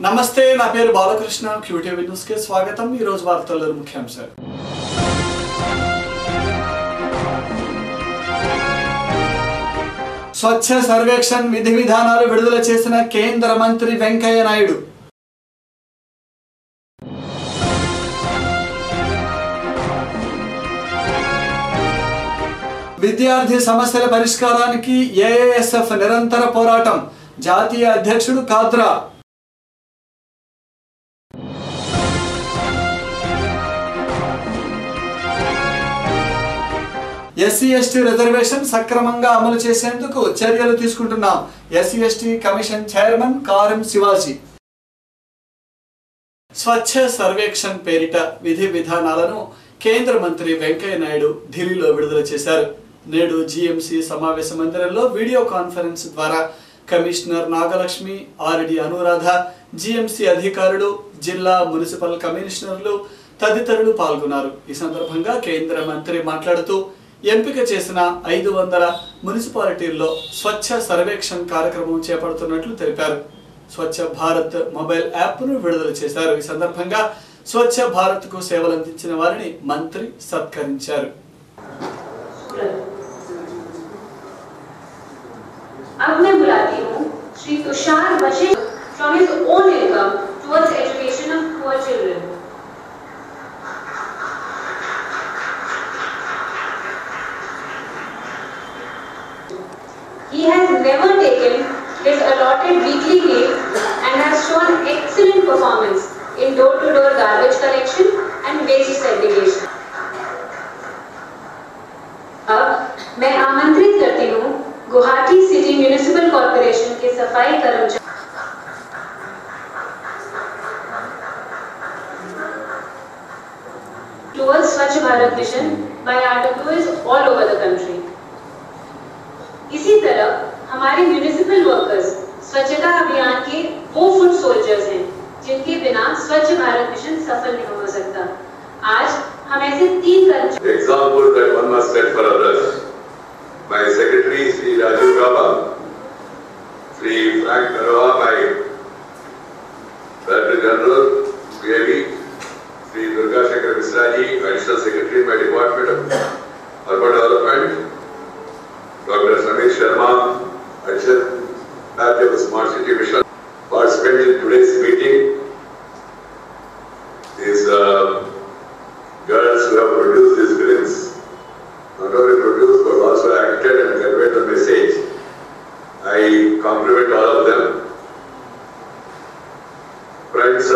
నమస్తే నా పేరు బాలకృష్ణ క్యూటీవీ న్యూస్ కి స్వాగతం ఈ రోజు వార్తల్లో ముఖ్యాంశాలు స్వచ్ఛ సర్వేక్షణ్ విధి విధానాలు విడుదల చేసిన కేంద్ర మంత్రి వెంకయ్య నాయుడు విద్యార్థి సమస్యల పరిష్కారానికి ఏఐఎస్ఎఫ్ నిరంతర పోరాటం జాతీయ అధ్యక్షుడు కాద్రా ఎస్సీ ఎస్టీ రిజర్వేషన్ సక్రమంగా అమలు చేసేందుకు చర్యలు తీసుకుంటున్నాం ఎస్సీ ఎస్టీ కమిషన్ చైర్మన్ కారం శివాజీ స్వచ్ఛ సర్వేక్షణ్ పేరిట విధి విధానాలను కేంద్ర మంత్రి వెంకయ్య నాయుడు ఢిల్లీలో విడుదల చేశారు. నేడు జీఎంసీ సమావేశ మందిరంలో వీడియో కాన్ఫరెన్స్ ద్వారా commissioner Nagalakshmi, RD Anuradha, GMC అధికారులు, జిల్లా మున్సిపల్ కమిషనర్లు తదితరులు పాల్గొన్నారు. ఈ సందర్భంగా కేంద్ర మంత్రి మాట్లాడుతూ ఎంపిక చేసిన 500 మున్సిపాలిటీల్లో స్వచ్ఛ సర్వేక్షణ్ కార్యక్రమం చేపడుతున్నట్లు తెలిపారు. స్వచ్ఛ భారత్ మొబైల్ యాప్ను విడుదల చేశారు. ఈ సందర్భంగా స్వచ్ఛ భారత్ కు సేవలందించిన వారిని మంత్రి సత్కరించారు. अब मैं बुलाती हूँ Shri Tushar Vashishtha from his own income towards education of poor children. He has never taken his allotted weekly leave and has shown excellent performance in door-to-door garbage collection and waste segregation. अब मैं आमंत्रित करती हूँ गुवाहाटी सिटी म्युनिसिपल कॉर्पोरेशन के सफाई कर्मचारी towards Swachh Bharat Mission by RWs all over the country. इसी तरह हमारे म्युनिसिपल वर्कर्स स्वच्छता अभियान के वो फुट सोल्जर्स हैं जिनके बिना स्वच्छ भारत मिशन सफल नहीं हो सकता. आज हम ऐसे 3 कर्मचारी example that one must set for others. My secretary Sri Rajiv Gaba, Sri Frank Narawa, my Director General PIB, Sri Durga Shankar Misraji, Additional Secretary in my Department of Urban Development, Dr. Samir Sharma, Additional Director of Smart City Mission, participated in today's meeting. These girls who have produced these films, not only produced but also acted and conveyed the message. I compliment all of them. Friends,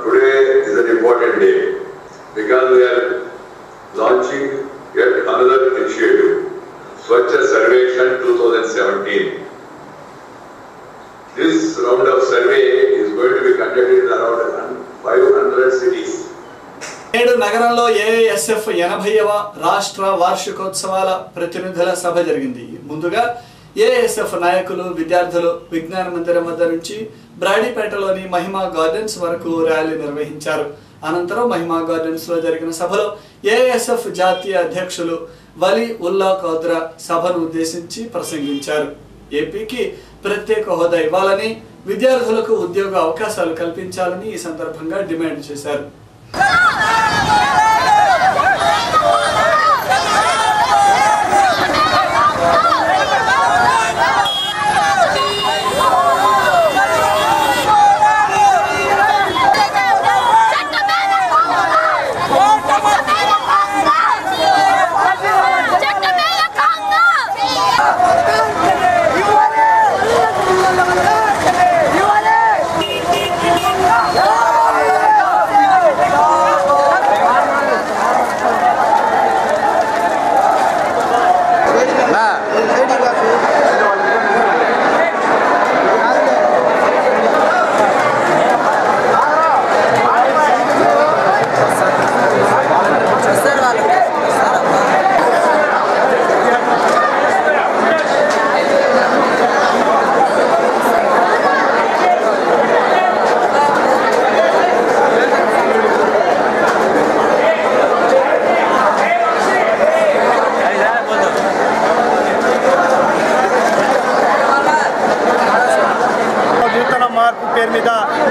today is an important day because we are launching yet another initiative, Swachh Sarvekshan 2017. This round of survey is going to be conducted in around 500 cities. నేడు నగరంలో AISF 80వ రాష్ట్ర వార్షికోత్సవాల ప్రతినిధుల సభ జరిగింది. ముందుగా AISF నాయకులు, విద్యార్థులు విజ్ఞాన మందిరం వద్ద నుంచి బ్రాడీపేటలోని మహిమా గార్డెన్స్ వరకు ర్యాలీ నిర్వహించారు. అనంతరం మహిమా గార్డెన్స్ లో జరిగిన సభలో ఏఐఎస్ఎఫ్ జాతీయ అధ్యక్షులు వలీ ఉల్లా కాద్రా సభను ఉద్దేశించి ప్రసంగించారు. ఏపీకి ప్రత్యేక హోదా ఇవ్వాలని, విద్యార్థులకు ఉద్యోగ అవకాశాలు కల్పించాలని ఈ సందర్భంగా డిమాండ్ చేశారు.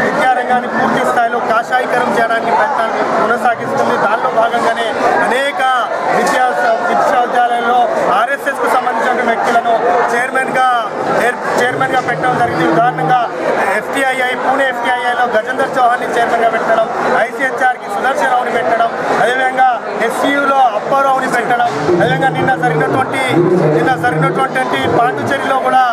విద్యారంగాన్ని పూర్తి స్థాయిలో కాషాయీకరణ చేయడానికి ప్రయత్నాలు కొనసాగిస్తుంది. దానిలో భాగంగానే అనేక విశ్వవిద్యాలయాల్లో ఆర్ఎస్ఎస్కు సంబంధించిన వ్యక్తులను చైర్మన్గా పెట్టడం జరిగింది. ఉదాహరణంగా FTII పూణే FTIIలో గజేందర్ చౌహాన్ని చైర్మన్గా పెట్టడం, ICHRకి సుదర్శన్ రావుని పెట్టడం, అదేవిధంగా SCUలో అప్పారావుని పెట్టడం, అదేవిధంగా నిన్న జరిగినటువంటి పాండుచేరిలో కూడా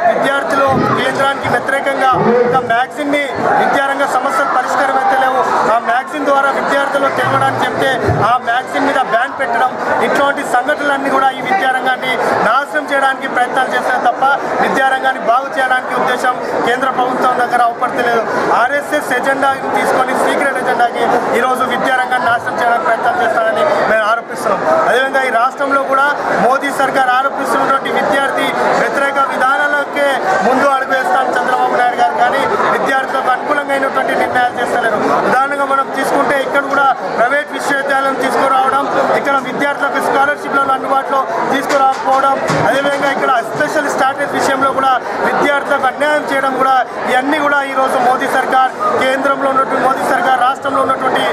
విద్యార్థులు కేంద్రానికి వ్యతిరేకంగా ఒక మ్యాగజిన్ని విద్యారంగ సమస్యలు పరిష్కారం అయితే లేవు, ఆ మ్యాగజిన్ ద్వారా విద్యార్థులు తెలవడానికి చెప్తే ఆ మ్యాగజిన్ మీద బ్యాన్ పెట్టడం, ఇటువంటి సంఘటనలన్నీ కూడా ఈ విద్యారంగాన్ని నాశనం చేయడానికి ప్రయత్నాలు చేస్తారు తప్ప విద్యారంగాన్ని బాగు చేయడానికి ఉద్దేశం కేంద్ర ప్రభుత్వం దగ్గర అవపడతలేదు. RSS ఎజెండా తీసుకొని సీక్రెట్ ఎజెండాకి ఈరోజు విద్యారంగాన్ని నాశనం చేయడానికి ప్రయత్నం చేస్తారని మేము ఆరోపిస్తున్నాం. అదేవిధంగా ఈ రాష్ట్రంలో కూడా మోదీ సర్కార్ ఆరోపిస్తున్నటువంటి విద్యార్థి వ్యతిరేక విధానాలకే ముందు అడుగు వేస్తాం చంద్రబాబు నాయుడు గారు, కానీ విద్యార్థులకు అనుకూలంగా అయినటువంటి నిర్ణయాలు చేస్తలేరు. ఉదాహరణగా మనం తీసుకుంటే ఇక్కడ కూడా ప్రైవేట్ విశ్వవిద్యాలయం తీసుకురావడం, ఇక్కడ విద్యార్థులకు స్కాలర్షిప్లను అందుబాటులో తీసుకురాకపోవడం, అదేవిధంగా ఇక్కడ స్పెషల్ స్టాటస్ విషయంలో కూడా విద్యార్థులకు అన్యాయం చేయడం కూడా ఇవన్నీ కూడా ఈరోజు మోదీ సర్కార్, కేంద్రంలో ఉన్నటువంటి మోదీ సర్కార్, రాష్ట్రంలో ఉన్నటువంటి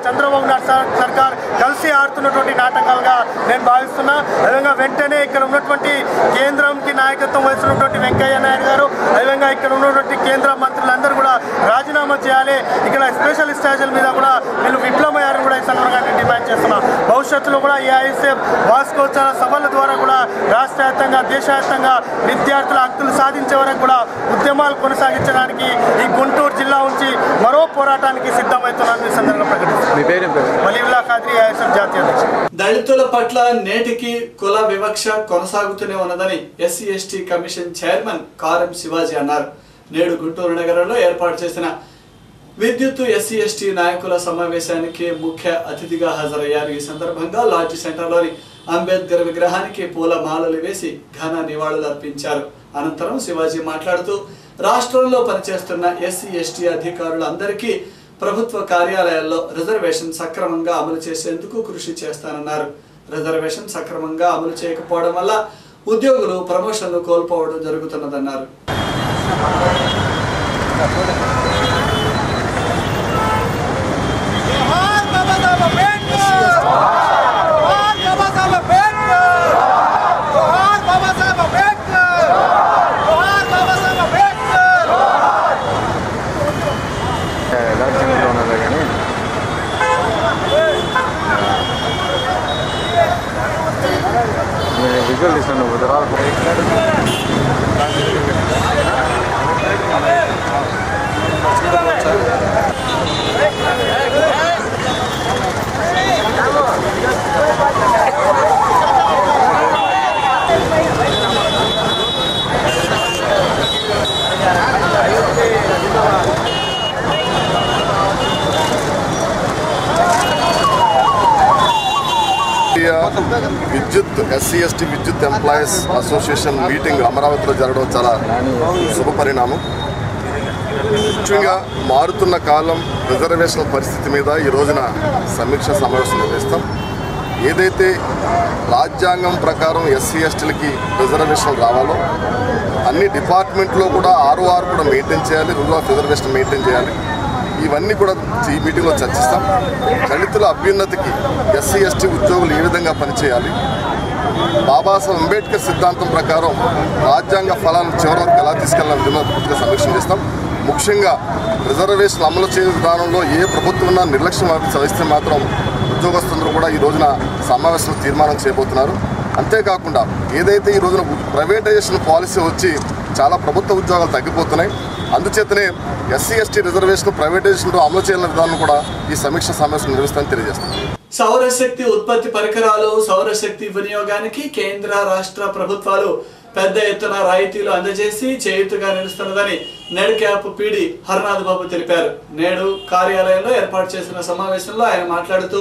చంద్రబాబు నాయుడు సర్కార్ కలిసి ఆడుతున్నటువంటి నాటకాలుగా నేను భావిస్తున్నా. అదేవిధంగా వెంటనే ఇక్కడ ఉన్నటువంటి కేంద్రంకి నాయకత్వం వహిస్తున్నటువంటి వెంకయ్య నాయుడు గారు, అదేవిధంగా ఇక్కడ ఉన్నటువంటి కేంద్ర మంత్రులందరూ కూడా రాజీనామా చేయాలి. ఇక్కడ స్పెషల్ స్టాటస్ మీద కూడా వీళ్ళు విఫలమయ్యారని కూడా ఈ సందర్భంగా డిమాండ్ చేస్తున్నా. భవిష్యత్తులో కూడా AISF వార్షికోత్సవ సభల ద్వారా కూడా రాష్ట్ర వ్యాప్తంగా దేశవ్యాప్తంగా విద్యార్థుల హక్కులు సాధించే వరకు కూడా ఉద్యమాలు కొనసాగించడానికి ఈ గుంటూరు జిల్లా నుంచి మరో పోరాటానికి సిద్ధమవుతున్నారని సందర్భంగా ప్రకటిస్తున్నారు. వలీవుల్లా ఖాద్రీ AISF జాతీయ అధ్యక్షుడు. దళితుల పట్ల నేటికి కుల వివక్ష కొనసాగుతూనే ఉన్నదని SC/ST కమిషన్ చైర్మన్ కారం శివాజీ అన్నారు. నేడు గుంటూరు నగరంలో ఏర్పాటు చేసిన విద్యుత్ SC/ST నాయకుల సమావేశానికి ముఖ్య అతిథిగా హాజరయ్యారు. ఈ సందర్భంగా లాడ్జ్ సెంటర్లోని అంబేద్కర్ విగ్రహానికి పూల మాలలు వేసి ఘన నివాళులు అర్పించారు. అనంతరం శివాజీ మాట్లాడుతూ రాష్ట్రంలో పనిచేస్తున్న SC/ST అధికారులందరికీ ప్రభుత్వ కార్యాలయాల్లో రిజర్వేషన్ సక్రమంగా అమలు చేసేందుకు కృషి చేస్తానన్నారు. రిజర్వేషన్ సక్రమంగా అమలు చేయకపోవడం వల్ల ఉద్యోగులు ప్రమోషన్లు కోల్పోవడం జరుగుతున్నదన్నారు. విజువల్ తీసాను విద్యుత్ SC/ST విద్యుత్ ఎంప్లాయీస్ అసోసియేషన్ మీటింగ్ అమరావతిలో జరగడం చాలా శుభ పరిణామం. ముఖ్యంగా మారుతున్న కాలం రిజర్వేషన్ల పరిస్థితి మీద ఈ రోజున సమీక్ష సమావేశం నిర్వహిస్తాం. ఏదైతే రాజ్యాంగం ప్రకారం SC/STలకి రిజర్వేషన్లు రావాలో అన్ని డిపార్ట్మెంట్లో కూడా ROR కూడా మెయింటైన్ చేయాలి, రూల్ ఆఫ్ రిజర్వేషన్ మెయింటైన్ చేయాలి. ఇవన్నీ కూడా ఈ మీటింగ్లో చర్చిస్తాం. దళితుల అభ్యున్నతికి SC/ST ఉద్యోగులు ఏ విధంగా పనిచేయాలి, బాబాసాహెబ్ అంబేద్కర్ సిద్ధాంతం ప్రకారం రాజ్యాంగ ఫలాలను చివరి వరకు ఎలా తీసుకెళ్లాలని విధంగా పూర్తిగా సమీక్ష చేస్తాం. ముఖ్యంగా రిజర్వేషన్ అమలు చేయే విధానంలో ఏ ప్రభుత్వం నిర్లక్ష్యం వహిస్తే మాత్రం ఉద్యోగస్తులందరూ కూడా ఈ రోజున సమావేశంలో తీర్మానం చేయబోతున్నారు. అంతేకాకుండా ఏదైతే ఈ రోజున ప్రైవేటైజేషన్ పాలసీ వచ్చి చాలా ప్రభుత్వ ఉద్యోగాలు తగ్గిపోతున్నాయి, అందుచేతనే SC/ST రిజర్వేషన్ ప్రైవేటైజేషన్లో అమలు చేయాలనే విధానం కూడా ఈ సమీక్ష సమావేశం నిర్వహిస్తామని తెలియజేస్తాం. సౌరశక్తి ఉత్పత్తి పరికరాలు, సౌరశక్తి వినియోగానికి కేంద్ర రాష్ట్ర ప్రభుత్వాలు పెద్ద ఎత్తున రాయితీలు అందజేసి చేయూతగా నిలుస్తున్నదని నెడ్క్యాప్ PD హర్నాథ్ బాబు తెలిపారు. నేడు కార్యాలయంలో ఏర్పాటు చేసిన సమావేశంలో ఆయన మాట్లాడుతూ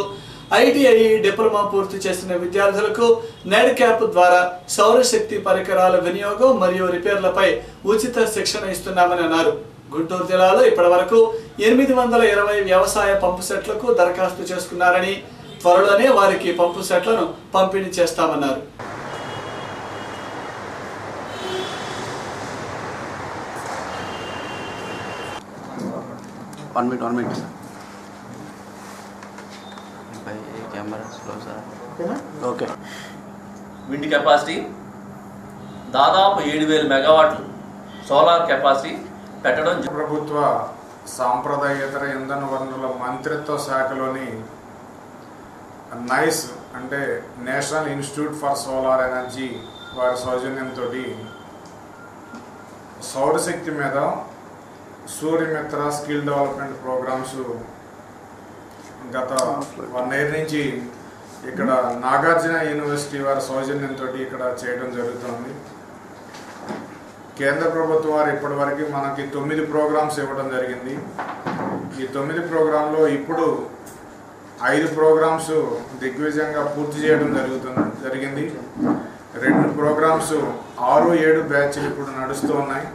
ITI డిప్లొమా పూర్తి చేసిన విద్యార్థులకు నెడ్క్యాప్ ద్వారా సౌరశక్తి పరికరాల వినియోగం మరియు రిపేర్లపై ఉచిత శిక్షణ ఇస్తున్నామని అన్నారు. గుంటూరు జిల్లాలో ఇప్పటివరకు 820 వ్యవసాయ పంపు సెట్లకు దరఖాస్తు చేసుకున్నారని, త్వరలోనే వారికి పంపు సెట్లను పంపిణీ చేస్తామన్నారు. 1 minute camera slow sir. Okay. Wind capacity దాదాపు 7,000 మెగావాట్లు సోలార్ కెపాసిటీ పెట్టడం. ప్రభుత్వ సాంప్రదాయేతర ఇంధన వనరుల మంత్రిత్వ శాఖలోని నైస్ అంటే national institute for solar energy వారి సౌజన్యంతో సౌరశక్తి మీద సూర్యమిత్ర స్కిల్ డెవలప్మెంట్ ప్రోగ్రామ్స్ గత 1 year నుంచి ఇక్కడ నాగార్జున యూనివర్సిటీ వారి సౌజన్యంతో ఇక్కడ చేయడం జరుగుతుంది. కేంద్ర ప్రభుత్వం వారు ఇప్పటివరకు మనకి 9 ప్రోగ్రామ్స్ ఇవ్వడం జరిగింది. ఈ 9 ప్రోగ్రాంలో ఇప్పుడు 5 ప్రోగ్రామ్స్ దిగ్విజయంగా పూర్తి చేయడం జరిగింది. 2 ప్రోగ్రామ్స్ 6-7 బ్యాచ్లు ఇప్పుడు నడుస్తూ ఉన్నాయి.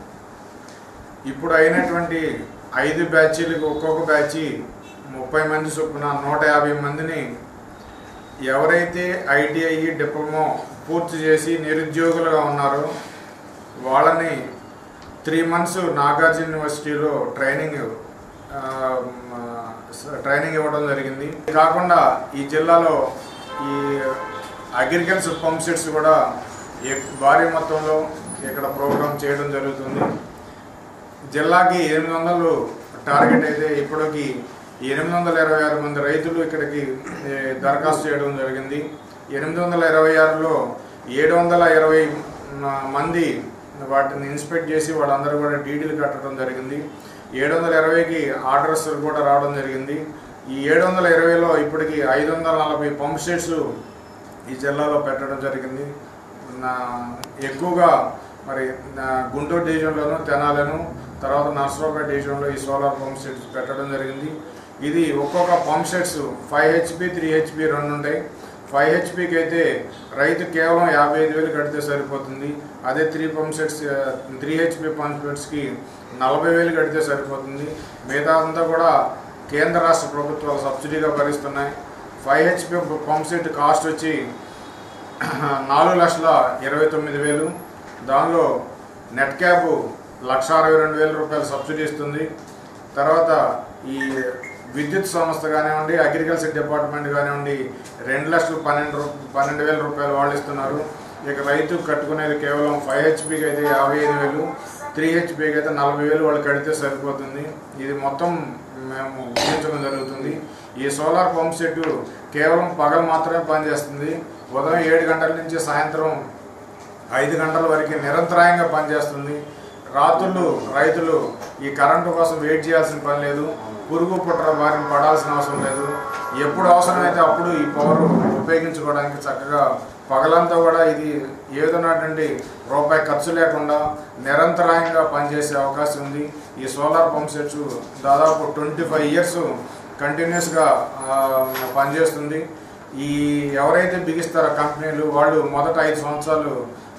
ఇప్పుడు అయినటువంటి 5 బ్యాచ్లకు ఒక్కొక్క బ్యాచ్ 30 మంది చొప్పున 150 మందిని ఎవరైతే ITI డిప్లొమా పూర్తి చేసి నిరుద్యోగులుగా ఉన్నారో వాళ్ళని 3 months నాగార్జున యూనివర్సిటీలో ట్రైనింగ్ ఇవ్వడం జరిగింది. కాకుండా ఈ జిల్లాలో ఈ అగ్రికల్చర్ పంప్ సెట్స్ కూడా భారీ మొత్తంలో ఇక్కడ ప్రోగ్రామ్ చేయడం జరుగుతుంది. జిల్లాకి 800 టార్గెట్ అయితే ఇప్పటికి 826 మంది రైతులు ఇక్కడికి దరఖాస్తు చేయడం జరిగింది. 826లో 720 మంది వాటిని ఇన్స్పెక్ట్ చేసి వాళ్ళందరూ కూడా డీడీలు కట్టడం జరిగింది. 720కి ఆర్డర్స్ కూడా రావడం జరిగింది. ఈ 720లో ఇప్పటికి 540 పంప్ సెట్స్ ఈ జిల్లాలో పెట్టడం జరిగింది. ఎక్కువగా మరి గుంటూరు డివిజన్లోను తెనాలను తర్వాత నర్సరావుపేట డివిజన్లో ఈ సోలార్ పంప్ సెట్స్ పెట్టడం జరిగింది. ఇది ఒక్కొక్క పంప్ సెట్స్ 5 HP 3 HP 2 ఉంటాయి. 5 HPకి అయితే రైతు కేవలం 55,000 కడితే సరిపోతుంది. అదే 3 HP పంప్ సెట్స్కి 40,000 కడితే సరిపోతుంది. మిగతా అంతా కూడా కేంద్ర రాష్ట్ర ప్రభుత్వాలు సబ్సిడీగా భరిస్తున్నాయి. 5 HP పంప్ సెట్ కాస్ట్ వచ్చి 4,29,000. దానిలో నెట్ క్యాప్ 1,62,000 రూపాయలు సబ్సిడీ ఇస్తుంది. తర్వాత ఈ విద్యుత్ సంస్థ కానివ్వండి, అగ్రికల్చర్ డిపార్ట్మెంట్ కానివ్వండి 2,12,000 రూపాయలు వాళ్ళు ఇస్తున్నారు. ఇక రైతు కట్టుకునేది కేవలం 5 HPకి అయితే 55,000, 3 HPకి అయితే 40,000 వాళ్ళు కడితే సరిపోతుంది. ఇది మొత్తం మేము ఉపయోగించడం జరుగుతుంది. ఈ సోలార్ పంప్ సెట్ కేవలం పగలు మాత్రమే పనిచేస్తుంది. ఉదయం 7 గంటల నుంచి సాయంత్రం 5 గంటల వరకు నిరంతరాయంగా పనిచేస్తుంది. రాత్రులు రైతులు ఈ కరెంటు కోసం వెయిట్ చేయాల్సిన పని లేదు. పురుగు పుట్ర బారిన పడాల్సిన అవసరం లేదు. ఎప్పుడు అవసరమైతే అప్పుడు ఈ పవర్ ఉపయోగించుకోవడానికి చక్కగా పగలంతా కూడా ఇది ఏదైనటువంటి రూపాయి ఖర్చు లేకుండా నిరంతరాయంగా పనిచేసే అవకాశం ఉంది. ఈ సోలార్ పంప్ సెట్స్ దాదాపు 25 years కంటిన్యూస్గా పనిచేస్తుంది. ఈ ఎవరైతే బిగిస్తారో కంపెనీలు వాళ్ళు మొదట 5 సంవత్సరాలు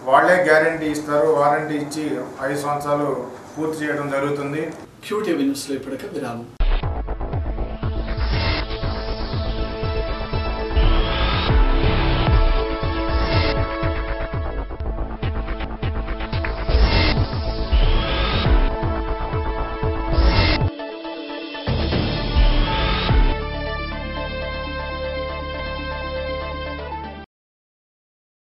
వాళ్ళే గ్యారంటీ ఇస్తారు. వారంటీ ఇచ్చి 5 సంవత్సరాలు పూర్తి చేయడం జరుగుతుంది. QTV న్యూస్లో ఇప్పటికే విరామం.